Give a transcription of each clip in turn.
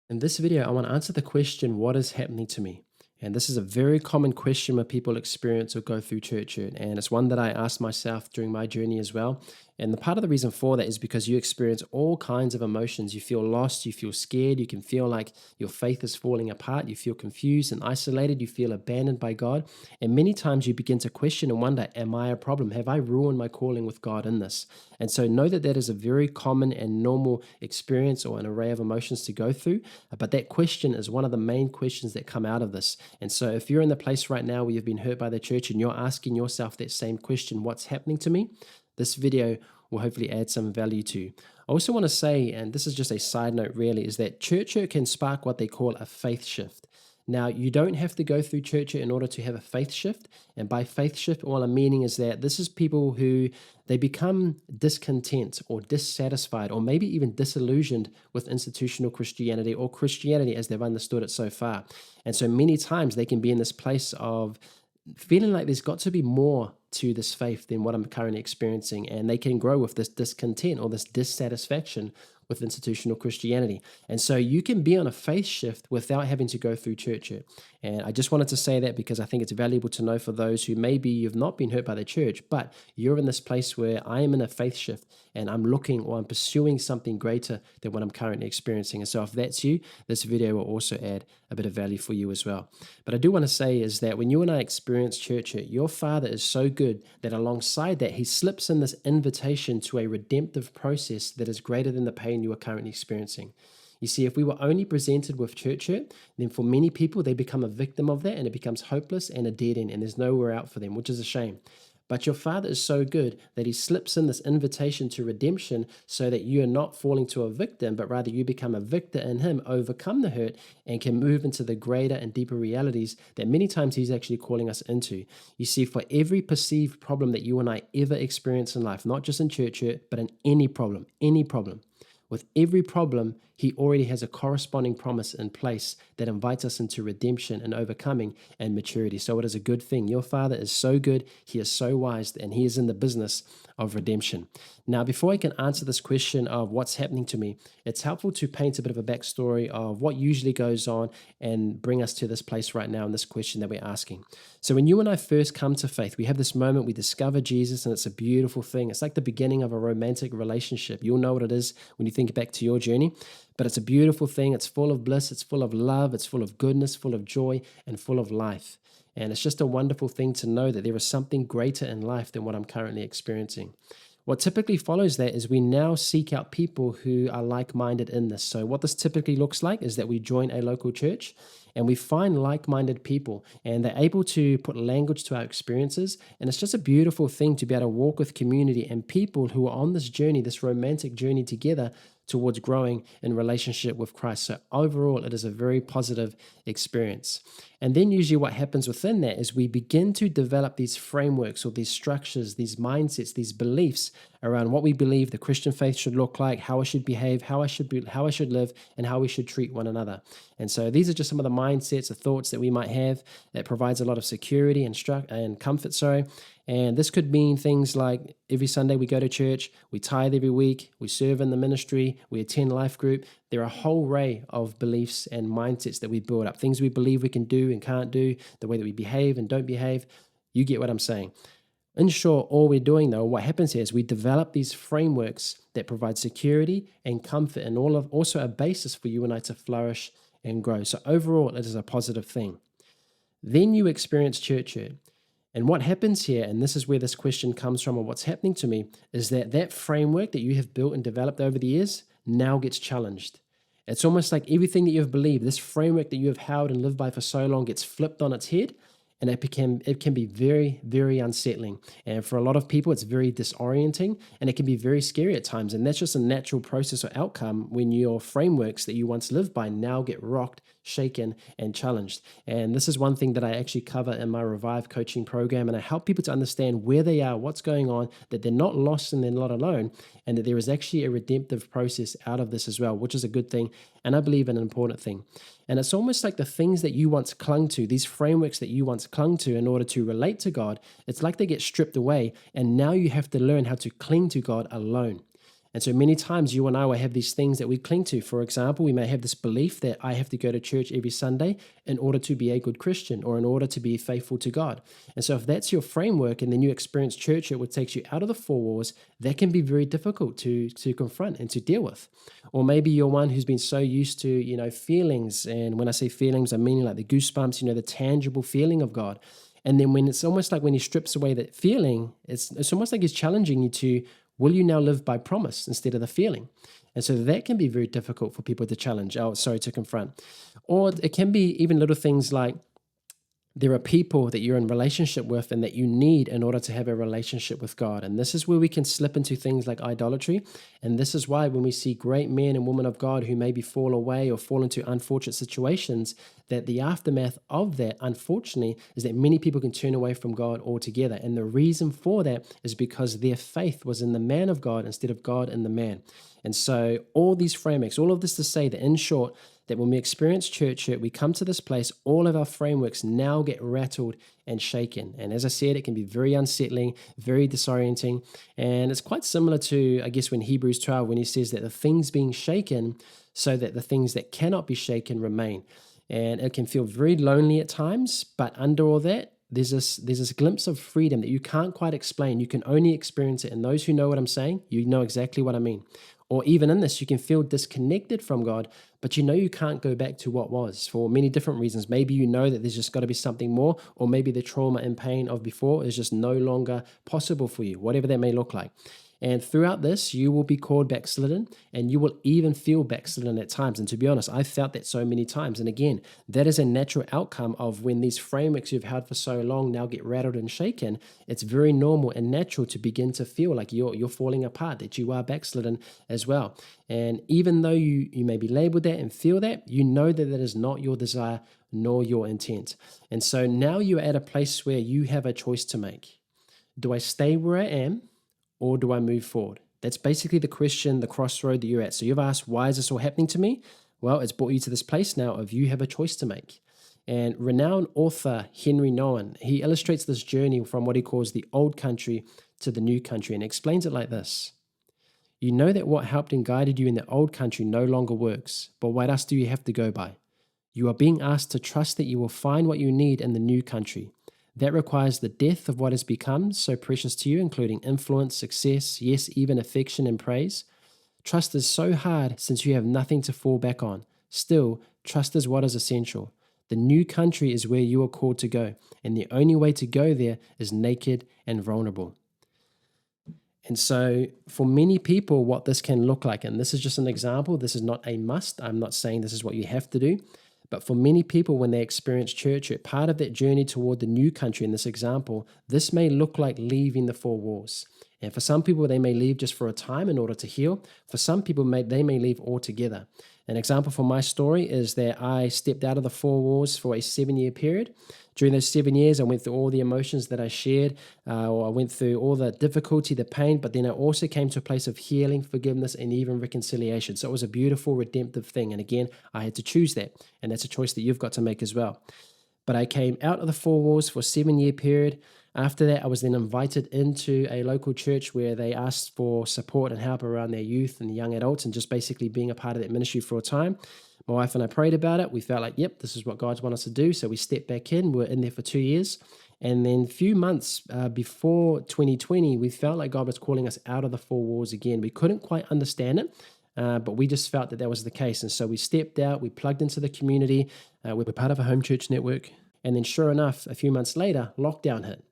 In this video, I want to answer the question, what is happening to me? And this is a very common question when people experience or go through church hurt. And it's one that I asked myself during my journey as well. And the part of the reason for that is because you experience all kinds of emotions. You feel lost, you feel scared, you can feel like your faith is falling apart, you feel confused and isolated, you feel abandoned by God. And many times you begin to question and wonder, am I a problem? Have I ruined my calling with God in this? And so know that that is a very common and normal experience or an array of emotions to go through. But that question is one of the main questions that come out of this. And so if you're in the place right now where you've been hurt by the church and you're asking yourself that same question, what's happening to me? This video will hopefully add some value to you. I also want to say, and this is just a side note really, is that church hurt can spark what they call a faith shift. Now, you don't have to go through church hurt in order to have a faith shift. And by faith shift, all I'm meaning is that this is people who they become discontent or dissatisfied or maybe even disillusioned with institutional Christianity or Christianity as they've understood it so far. And so many times they can be in this place of feeling like there's got to be more to this faith than what I'm currently experiencing. And they can grow with this discontent or this dissatisfaction with institutional Christianity. And so you can be on a faith shift without having to go through church hurt. And I just wanted to say that because I think it's valuable to know for those who maybe you've not been hurt by the church, but you're in this place where I am in a faith shift and I'm looking or I'm pursuing something greater than what I'm currently experiencing. And so if that's you, this video will also add a bit of value for you as well. But I do want to say is that when you and I experience church hurt, your Father is so good that alongside that, he slips in this invitation to a redemptive process that is greater than the pain you are currently experiencing. You see, if we were only presented with church hurt, then for many people, they become a victim of that and it becomes hopeless and a dead end, and there's nowhere out for them, which is a shame. But your Father is so good that he slips in this invitation to redemption so that you are not falling to a victim, but rather you become a victor in him, overcome the hurt, and can move into the greater and deeper realities that many times he's actually calling us into. You see, for every perceived problem that you and I ever experience in life, not just in church hurt, but in any problem, with every problem, he already has a corresponding promise in place that invites us into redemption and overcoming and maturity. So it is a good thing. Your Father is so good, he is so wise, and he is in the business of redemption. Now, before I can answer this question of what's happening to me, it's helpful to paint a bit of a backstory of what usually goes on and bring us to this place right now in this question that we're asking. So when you and I first come to faith, we have this moment, we discover Jesus, and it's a beautiful thing. It's like the beginning of a romantic relationship. You'll know what it is when you think back to your journey, but it's a beautiful thing. It's full of bliss, it's full of love, it's full of goodness, full of joy, and full of life. And it's just a wonderful thing to know that there is something greater in life than what I'm currently experiencing. What typically follows that is we now seek out people who are like-minded in this. So what this typically looks like is that we join a local church and we find like-minded people and they're able to put language to our experiences. And it's just a beautiful thing to be able to walk with community and people who are on this journey, this romantic journey together towards growing in relationship with Christ. So overall, it is a very positive experience. And then usually what happens within that is we begin to develop these frameworks or these structures, these mindsets, these beliefs around what we believe the Christian faith should look like, how I should behave, how I should live, and how we should treat one another. And so these are just some of the mindsets, the thoughts that we might have that provides a lot of security and comfort, And this could mean things like every Sunday we go to church, we tithe every week, we serve in the ministry, we attend life group. There are a whole array of beliefs and mindsets that we build up, things we believe we can do and can't do, the way that we behave and don't behave. You get what I'm saying. In short, all we're doing though, what happens here is we develop these frameworks that provide security and comfort and also a basis for you and I to flourish and grow. So overall, it is a positive thing. Then you experience church hurt. And what happens here, and this is where this question comes from, or what's happening to me, is that that framework that you have built and developed over the years now gets challenged. It's almost like everything that you've believed, this framework that you have held and lived by for so long gets flipped on its head, and it can be very, very unsettling. And for a lot of people, it's very disorienting and it can be very scary at times. And that's just a natural process or outcome when your frameworks that you once lived by now get rocked, shaken, and challenged. And this is one thing that I actually cover in my Revive coaching program. And I help people to understand where they are, what's going on, that they're not lost and they're not alone, and that there is actually a redemptive process out of this as well, which is a good thing. And I believe an important thing. And it's almost like the things that you once clung to, these frameworks that you once clung to in order to relate to God, it's like they get stripped away. And now you have to learn how to cling to God alone. And so many times you and I will have these things that we cling to. For example, we may have this belief that I have to go to church every Sunday in order to be a good Christian or in order to be faithful to God. And so if that's your framework and then you experience church which takes you out of the four walls, that can be very difficult to confront and to deal with. Or maybe you're one who's been so used to, feelings. And when I say feelings, I'm meaning like the goosebumps, the tangible feeling of God. And then when it's almost like when he strips away that feeling, it's almost like he's challenging you to, will you now live by promise instead of the feeling? And so that can be very difficult for people to to confront. Or it can be even little things like there are people that you're in relationship with and that you need in order to have a relationship with God. And this is where we can slip into things like idolatry. And this is why when we see great men and women of God who maybe fall away or fall into unfortunate situations, that the aftermath of that, unfortunately, is that many people can turn away from God altogether. And the reason for that is because their faith was in the man of God instead of God in the man. And so all these frameworks, all of this to say that in short, that when we experience church hurt, we come to this place, all of our frameworks now get rattled and shaken. And as I said, it can be very unsettling, very disorienting. And it's quite similar to, I guess, when Hebrews 12, when he says that the things being shaken so that the things that cannot be shaken remain. And it can feel very lonely at times, but under all that, there's this glimpse of freedom that you can't quite explain. You can only experience it. And those who know what I'm saying, you know exactly what I mean. Or even in this, you can feel disconnected from God, but you can't go back to what was for many different reasons. Maybe you know that there's just got to be something more, or maybe the trauma and pain of before is just no longer possible for you, whatever that may look like. And throughout this, you will be called backslidden, and you will even feel backslidden at times. And to be honest, I've felt that so many times. And again, that is a natural outcome of when these frameworks you've held for so long now get rattled and shaken. It's very normal and natural to begin to feel like you're falling apart, that you are backslidden as well. And even though you may be labeled that and feel that, you know that that is not your desire nor your intent. And so now you're at a place where you have a choice to make. Do I stay where I am? Or do I move forward? That's basically the question, the crossroad that you're at. So you've asked, why is this all happening to me? Well, it's brought you to this place now of you have a choice to make. And renowned author Henry Nouwen, he illustrates this journey from what he calls the old country to the new country and explains it like this. You know that what helped and guided you in the old country no longer works, but what else do you have to go by? You are being asked to trust that you will find what you need in the new country. That requires the death of what has become so precious to you, including influence, success, yes, even affection and praise. Trust is so hard since you have nothing to fall back on. Still, trust is what is essential. The new country is where you are called to go, and the only way to go there is naked and vulnerable. And so for many people, what this can look like, and this is just an example, this is not a must. I'm not saying this is what you have to do. But for many people, when they experience church, part of that journey toward the new country in this example, this may look like leaving the four walls. And for some people, they may leave just for a time in order to heal. For some people, they may leave altogether. An example from my story is that I stepped out of the four walls for a 7-year period. During those 7 years, I went through all the emotions that I shared, or I went through all the difficulty, the pain, but then I also came to a place of healing, forgiveness, and even reconciliation. So it was a beautiful, redemptive thing. And again, I had to choose that. And that's a choice that you've got to make as well. But I came out of the four walls for a 7-year period. After that, I was then invited into a local church where they asked for support and help around their youth and young adults and just basically being a part of that ministry for a time. My wife and I prayed about it. We felt like, yep, this is what God's want us to do. So we stepped back in. We're in there for 2 years. And then a few months before 2020, we felt like God was calling us out of the four walls again. We couldn't quite understand it, but we just felt that was the case. And so we stepped out. We plugged into the community. We're part of a home church network. And then sure enough, a few months later, lockdown hit.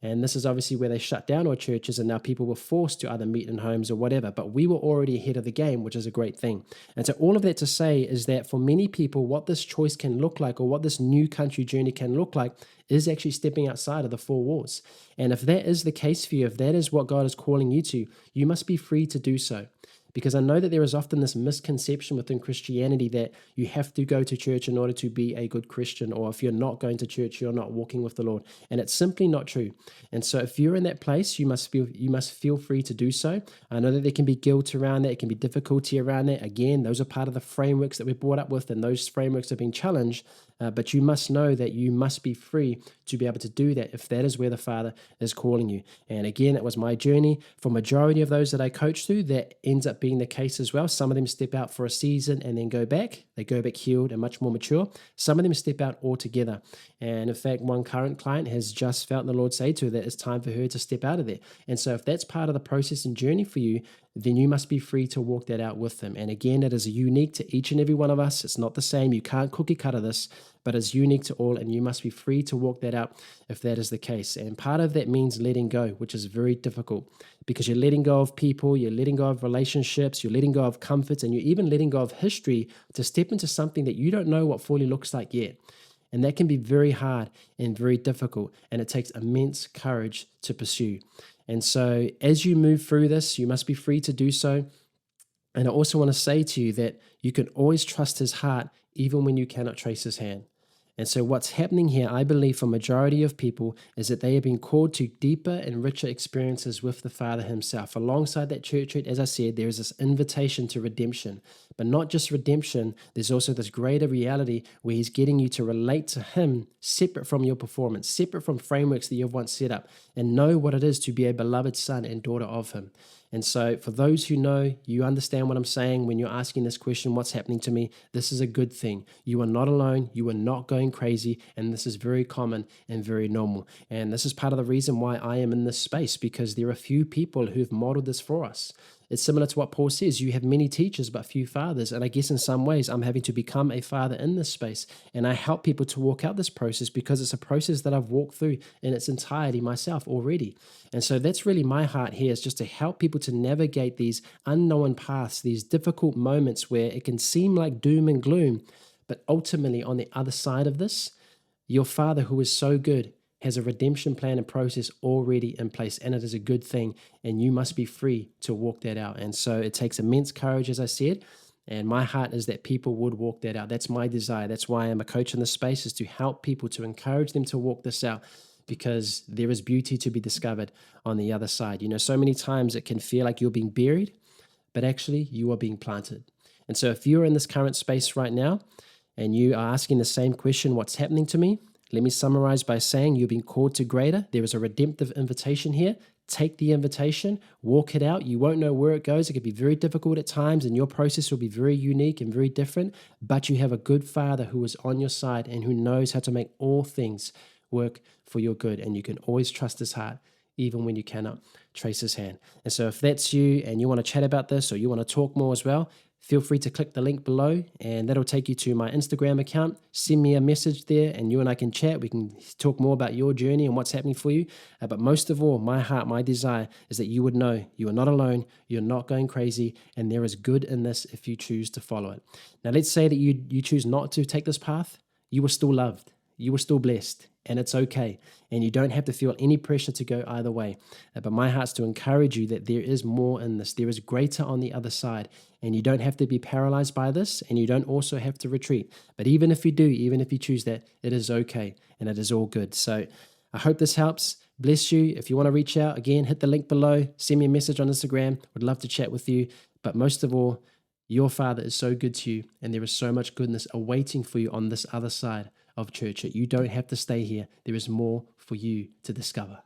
And this is obviously where they shut down our churches and now people were forced to either meet in homes or whatever. But we were already ahead of the game, which is a great thing. And so all of that to say is that for many people, what this choice can look like or what this new country journey can look like is actually stepping outside of the four walls. And if that is the case for you, if that is what God is calling you to, you must be free to do so. Because I know that there is often this misconception within Christianity that you have to go to church in order to be a good Christian, or if you're not going to church, you're not walking with the Lord. And it's simply not true. And so if you're in that place, you must feel free to do so. I know that there can be guilt around that, it can be difficulty around that. Again, those are part of the frameworks that we're brought up with, and those frameworks have been challenged. But you must know that you must be free to be able to do that if that is where the Father is calling you. And again, it was my journey. For majority of those that I coach through, that ends up being the case as well. Some of them step out for a season and then go back. They go back healed and much more mature. Some of them step out altogether. And in fact, one current client has just felt the Lord say to her that it's time for her to step out of there. And so if that's part of the process and journey for you, then you must be free to walk that out with them. And again, it is unique to each and every one of us. It's not the same. You can't cookie cutter this, but it's unique to all, and you must be free to walk that out if that is the case. And part of that means letting go, which is very difficult, because you're letting go of people, you're letting go of relationships, you're letting go of comforts, and you're even letting go of history to step into something that you don't know what fully looks like yet. And that can be very hard and very difficult, and it takes immense courage to pursue. And so as you move through this, you must be free to do so. And I also want to say to you that you can always trust his heart even when you cannot trace his hand. And so what's happening here, I believe, for majority of people is that they have been called to deeper and richer experiences with the Father himself. Alongside that church hurt, as I said, there is this invitation to redemption. But not just redemption, there's also this greater reality where he's getting you to relate to him separate from your performance, separate from frameworks that you've once set up, and know what it is to be a beloved son and daughter of him. And so for those who know, you understand what I'm saying when you're asking this question, what's happening to me? This is a good thing. You are not alone. You are not going crazy. And this is very common and very normal. And this is part of the reason why I am in this space, because there are few people who've modeled this for us. It's similar to what Paul says. You have many teachers, but few fathers. And I guess in some ways, I'm having to become a father in this space. And I help people to walk out this process because it's a process that I've walked through in its entirety myself already. And so that's really my heart here, is just to help people to navigate these unknown paths, these difficult moments where it can seem like doom and gloom. But ultimately, on the other side of this, your Father, who is so good, has a redemption plan and process already in place, and it is a good thing, and you must be free to walk that out. And so it takes immense courage, as I said, and my heart is that people would walk that out. That's my desire. That's why I'm a coach in this space, is to help people, to encourage them to walk this out, because there is beauty to be discovered on the other side. You know, so many times it can feel like you're being buried, but actually you are being planted. And so if you're in this current space right now and you are asking the same question, what's happening to me? Let me summarize by saying you've been called to greater. There is a redemptive invitation here. Take the invitation, walk it out. You won't know where it goes. It can be very difficult at times, and your process will be very unique and very different. But you have a good Father who is on your side and who knows how to make all things work for your good. And you can always trust his heart, even when you cannot trace his hand. And so if that's you and you want to chat about this, or you want to talk more as well, feel free to click the link below, and that'll take you to my Instagram account. Send me a message there and you and I can chat. We can talk more about your journey and what's happening for you. But most of all, my heart, my desire is that you would know you are not alone, you're not going crazy, and there is good in this if you choose to follow it. Now, let's say that you choose not to take this path. You are still loved. You are still blessed. And it's okay. And you don't have to feel any pressure to go either way. But my heart's to encourage you that there is more in this. There is greater on the other side. And you don't have to be paralyzed by this. And you don't also have to retreat. But even if you do, even if you choose that, it is okay. And it is all good. So I hope this helps. Bless you. If you want to reach out, again, hit the link below. Send me a message on Instagram. Would love to chat with you. But most of all, your Father is so good to you. And there is so much goodness awaiting for you on this other side of church. You don't have to stay here. There is more for you to discover.